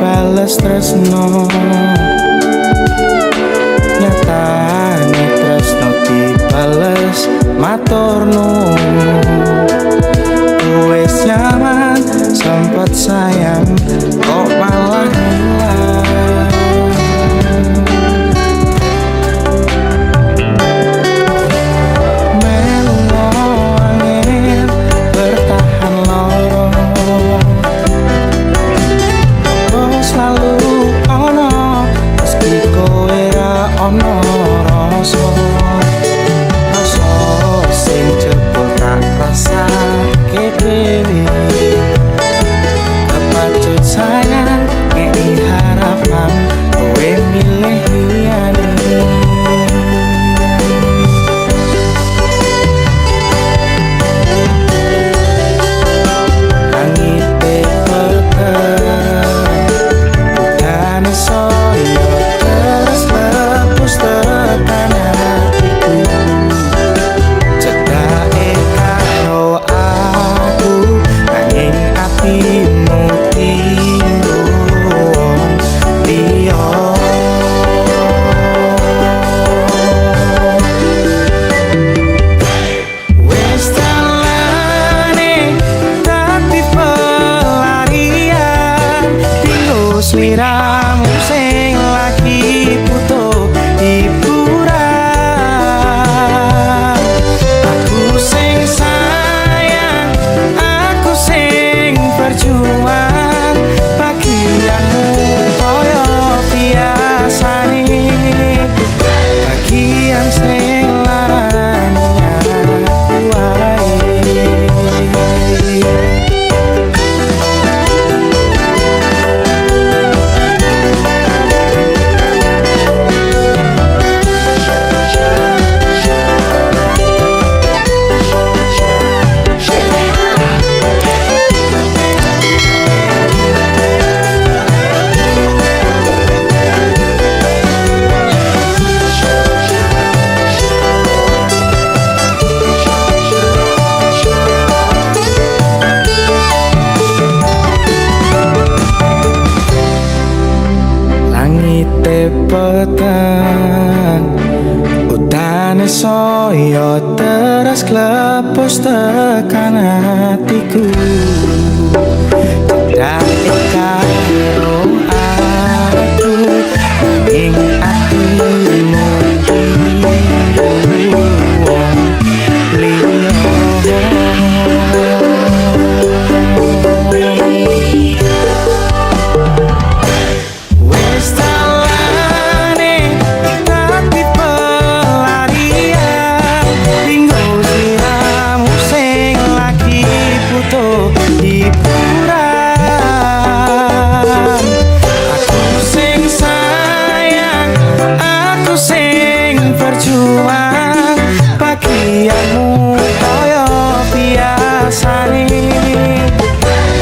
dibales tresno, nyatane tresno dibales matur nuwun. Wis nyaman sempet sayang kok malah hilang. Melu angin bertahan loro, oh selalu ono meski kowe ra ono rasa. Rasa sing jebul tak rasa dewi, kepacut sayang ngei harapan kowe milih liyane. Langite peteng bukan soyo terus lepus tekan hatiku. Cedake karo aku nanging atimu tinggo liya. Wis dalane dadi pelarian, tinggo sliramu sing lagi butuh hiburan. Aku sing sayang, aku sing berjuang, bagianmu koyo biasane, bagian sing larane aku wae. Langite peteng utane soyo teras klepos tekan hatiku. Cedake karo aku nanging atimu tinggo liya. Wis dalane dadi pelarian, tinggo sliramu sing lagi butuh hiburan. Aku sing sayang, aku sing berjuang, bagianmu koyo biasane,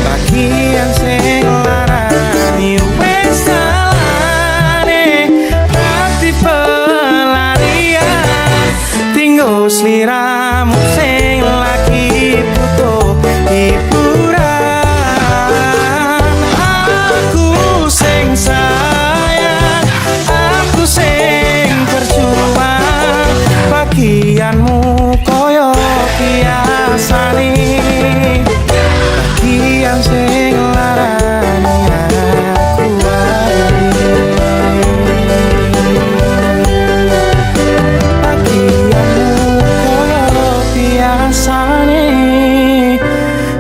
bagian sing larani. Wis dalane dadi pelarian, tinggo sliramu sing lagi butuh hiburan. Aku sing sayang, aku sing berjuang, bagianmu koyo biasane, bagian sing larani aku wae. Bagianmu koyo biasane,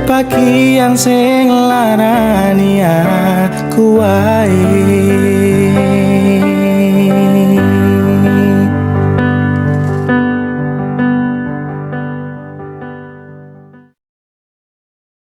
bagian sing larani aku wae.